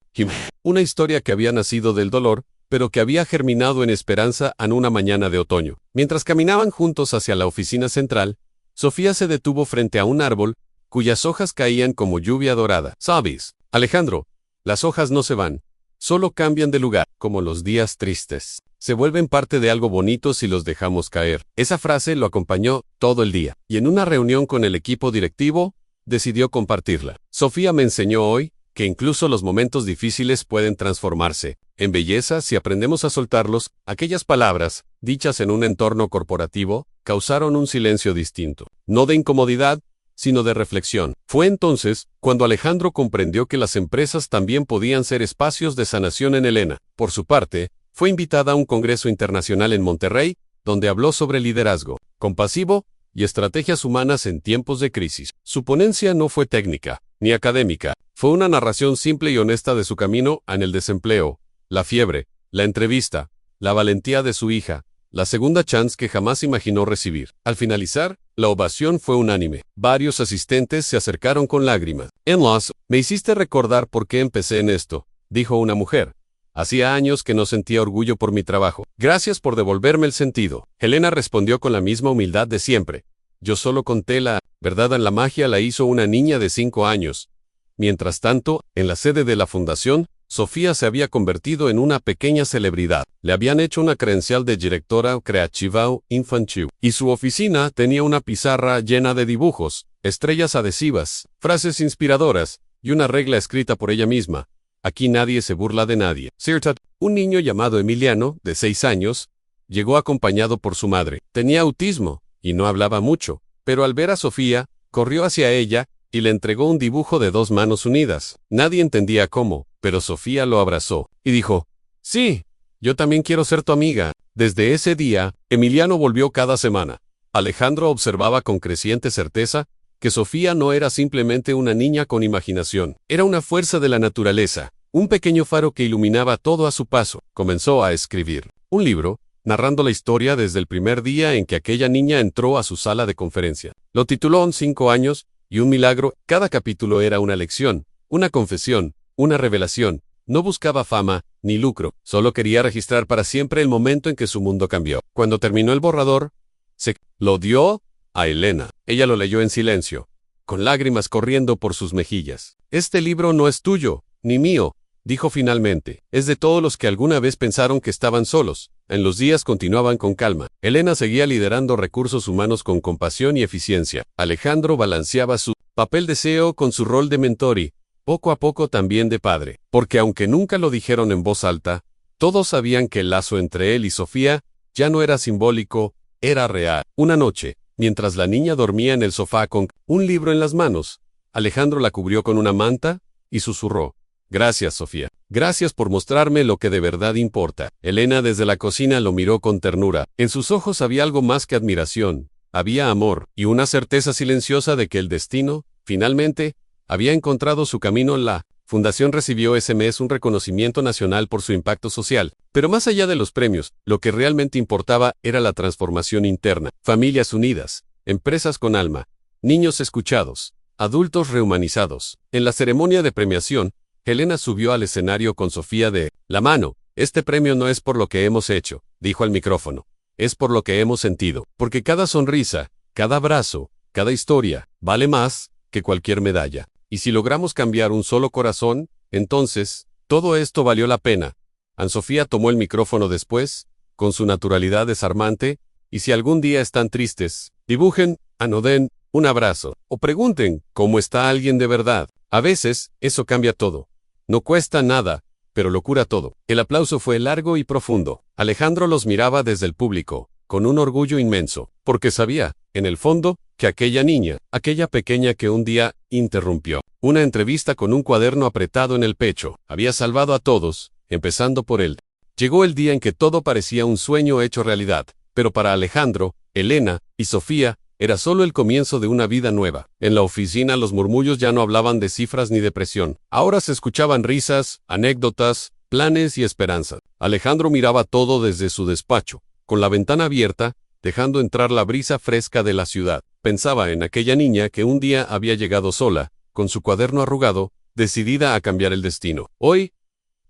una historia que había nacido del dolor, pero que había germinado en esperanza en una mañana de otoño. Mientras caminaban juntos hacia la oficina central, Sofía se detuvo frente a un árbol, cuyas hojas caían como lluvia dorada. ¿Sabes, Alejandro? Las hojas no se van, solo cambian de lugar, como los días tristes. Se vuelven parte de algo bonito si los dejamos caer. Esa frase lo acompañó todo el día, y en una reunión con el equipo directivo, decidió compartirla. Sofía me enseñó hoy que incluso los momentos difíciles pueden transformarse en belleza si aprendemos a soltarlos. Aquellas palabras, dichas en un entorno corporativo, causaron un silencio distinto, no de incomodidad, sino de reflexión. Fue entonces cuando Alejandro comprendió que las empresas también podían ser espacios de sanación. En Elena, por su parte, fue invitada a un congreso internacional en Monterrey, donde habló sobre liderazgo compasivo y estrategias humanas en tiempos de crisis. Su ponencia no fue técnica ni académica, fue una narración simple y honesta de su camino en el desempleo, la fiebre, la entrevista, la valentía de su hija, la segunda chance que jamás imaginó recibir. Al finalizar, la ovación fue unánime. Varios asistentes se acercaron con lágrimas. En-laws, me hiciste recordar por qué empecé en esto, dijo una mujer. Hacía años que no sentía orgullo por mi trabajo. Gracias por devolverme el sentido. Helena respondió con la misma humildad de siempre. Yo solo conté la verdad. En la magia la hizo una niña de 5 años. Mientras tanto, en la sede de la fundación, Sofía se había convertido en una pequeña celebridad. Le habían hecho una credencial de directora creativa infantil, y su oficina tenía una pizarra llena de dibujos, estrellas adhesivas, frases inspiradoras, y una regla escrita por ella misma. Aquí nadie se burla de nadie. Sirtat, un niño llamado Emiliano, de 6 años, llegó acompañado por su madre. Tenía autismo, y no hablaba mucho, pero al ver a Sofía, corrió hacia ella, y le entregó un dibujo de 2 manos unidas. Nadie entendía cómo, pero Sofía lo abrazó, y dijo, «Sí, yo también quiero ser tu amiga». Desde ese día, Emiliano volvió cada semana. Alejandro observaba con creciente certeza que Sofía no era simplemente una niña con imaginación, era una fuerza de la naturaleza, un pequeño faro que iluminaba todo a su paso. Comenzó a escribir un libro, narrando la historia desde el primer día en que aquella niña entró a su sala de conferencia. Lo tituló En 5 años y un milagro. Cada capítulo era una lección, una confesión, una revelación. No buscaba fama ni lucro, solo quería registrar para siempre el momento en que su mundo cambió. Cuando terminó el borrador, se lo dio a Elena. Ella lo leyó en silencio, con lágrimas corriendo por sus mejillas. «Este libro no es tuyo, ni mío», dijo finalmente. «Es de todos los que alguna vez pensaron que estaban solos». En los días continuaban con calma. Elena seguía liderando recursos humanos con compasión y eficiencia. Alejandro balanceaba su papel de CEO con su rol de mentor y, poco a poco, también de padre. Porque aunque nunca lo dijeron en voz alta, todos sabían que el lazo entre él y Sofía ya no era simbólico, era real. Una noche, mientras la niña dormía en el sofá con un libro en las manos, Alejandro la cubrió con una manta y susurró, «Gracias, Sofía. Gracias por mostrarme lo que de verdad importa». Elena desde la cocina lo miró con ternura. En sus ojos había algo más que admiración. Había amor y una certeza silenciosa de que el destino, finalmente, había encontrado su camino. La fundación recibió ese mes un reconocimiento nacional por su impacto social. Pero más allá de los premios, lo que realmente importaba era la transformación interna. Familias unidas, empresas con alma, niños escuchados, adultos rehumanizados. En la ceremonia de premiación, Helena subió al escenario con Sofía de la mano. «Este premio no es por lo que hemos hecho», dijo al micrófono. «Es por lo que hemos sentido. Porque cada sonrisa, cada abrazo, cada historia, vale más que cualquier medalla. Y si logramos cambiar un solo corazón, entonces, todo esto valió la pena». Anne-Sofía tomó el micrófono después, con su naturalidad desarmante, «Y si algún día están tristes, dibujen, anoden un abrazo, o pregunten cómo está alguien de verdad. A veces, eso cambia todo. No cuesta nada, pero lo cura todo». El aplauso fue largo y profundo. Alejandro los miraba desde el público, con un orgullo inmenso, porque sabía, en el fondo, que aquella niña, aquella pequeña que un día interrumpió una entrevista con un cuaderno apretado en el pecho, había salvado a todos, empezando por él. Llegó el día en que todo parecía un sueño hecho realidad, pero para Alejandro, Elena y Sofía, era solo el comienzo de una vida nueva. En la oficina los murmullos ya no hablaban de cifras ni de presión. Ahora se escuchaban risas, anécdotas, planes y esperanzas. Alejandro miraba todo desde su despacho, con la ventana abierta, dejando entrar la brisa fresca de la ciudad. Pensaba en aquella niña que un día había llegado sola, con su cuaderno arrugado, decidida a cambiar el destino. Hoy,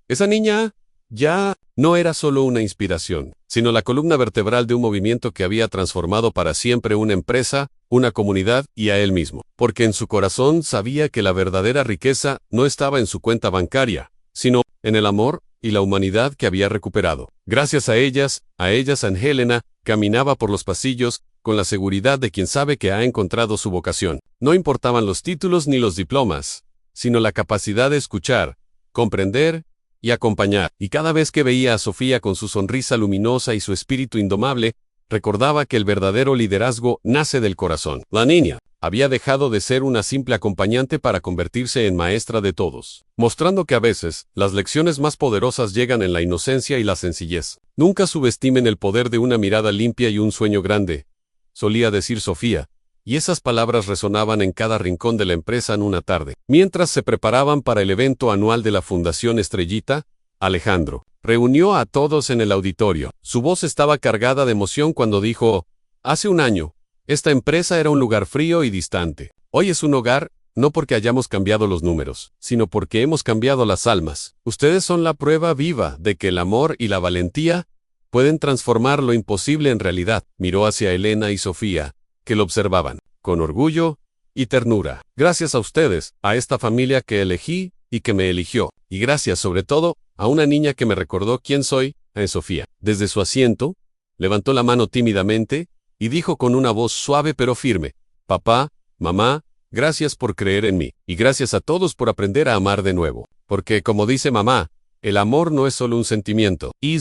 esa niña ya no era solo una inspiración, sino la columna vertebral de un movimiento que había transformado para siempre una empresa, una comunidad y a él mismo. Porque en su corazón sabía que la verdadera riqueza no estaba en su cuenta bancaria, sino en el amor y la humanidad que había recuperado. Gracias a ellas, Angelina caminaba por los pasillos con la seguridad de quien sabe que ha encontrado su vocación. No importaban los títulos ni los diplomas, sino la capacidad de escuchar, comprender y acompañar. Y cada vez que veía a Sofía con su sonrisa luminosa y su espíritu indomable, recordaba que el verdadero liderazgo nace del corazón. La niña había dejado de ser una simple acompañante para convertirse en maestra de todos, mostrando que a veces las lecciones más poderosas llegan en la inocencia y la sencillez. Nunca subestimen el poder de una mirada limpia y un sueño grande, solía decir Sofía, y esas palabras resonaban en cada rincón de la empresa en una tarde. Mientras se preparaban para el evento anual de la Fundación Estrellita, Alejandro reunió a todos en el auditorio. Su voz estaba cargada de emoción cuando dijo: hace un año, esta empresa era un lugar frío y distante. Hoy es un hogar, no porque hayamos cambiado los números, sino porque hemos cambiado las almas. Ustedes son la prueba viva de que el amor y la valentía pueden transformar lo imposible en realidad. Miró hacia Elena y Sofía, que lo observaban, con orgullo y ternura. Gracias a ustedes, a esta familia que elegí y que me eligió, y gracias sobre todo a una niña que me recordó quién soy, a Sofía. Desde su asiento, levantó la mano tímidamente y dijo con una voz suave pero firme: papá, mamá, gracias por creer en mí, y gracias a todos por aprender a amar de nuevo. Porque, como dice mamá, el amor no es solo un sentimiento, y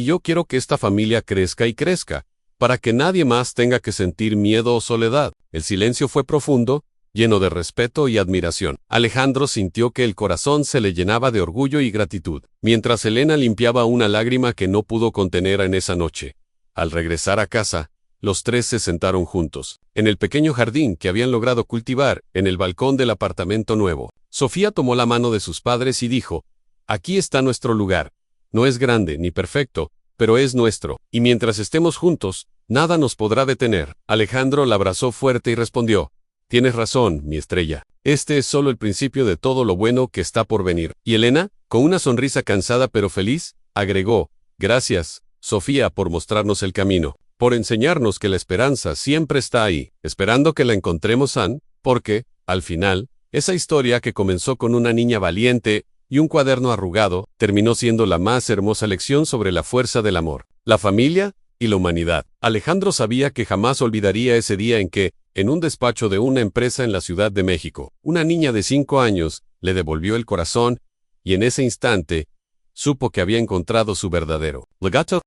yo quiero que esta familia crezca y crezca, para que nadie más tenga que sentir miedo o soledad. El silencio fue profundo, lleno de respeto y admiración. Alejandro sintió que el corazón se le llenaba de orgullo y gratitud, mientras Elena limpiaba una lágrima que no pudo contener en esa noche. Al regresar a casa, los tres se sentaron juntos, en el pequeño jardín que habían logrado cultivar, en el balcón del apartamento nuevo. Sofía tomó la mano de sus padres y dijo: aquí está nuestro lugar. No es grande ni perfecto, pero es nuestro, y mientras estemos juntos, nada nos podrá detener. Alejandro la abrazó fuerte y respondió: tienes razón, mi estrella. Este es solo el principio de todo lo bueno que está por venir. Y Elena, con una sonrisa cansada pero feliz, agregó: gracias, Sofía, por mostrarnos el camino, por enseñarnos que la esperanza siempre está ahí, esperando que la encontremos, porque, al final, esa historia que comenzó con una niña valiente y un cuaderno arrugado, terminó siendo la más hermosa lección sobre la fuerza del amor, la familia y la humanidad. Alejandro sabía que jamás olvidaría ese día en que, en un despacho de una empresa en la Ciudad de México, una niña de 5 años le devolvió el corazón, y en ese instante, supo que había encontrado su verdadero legado.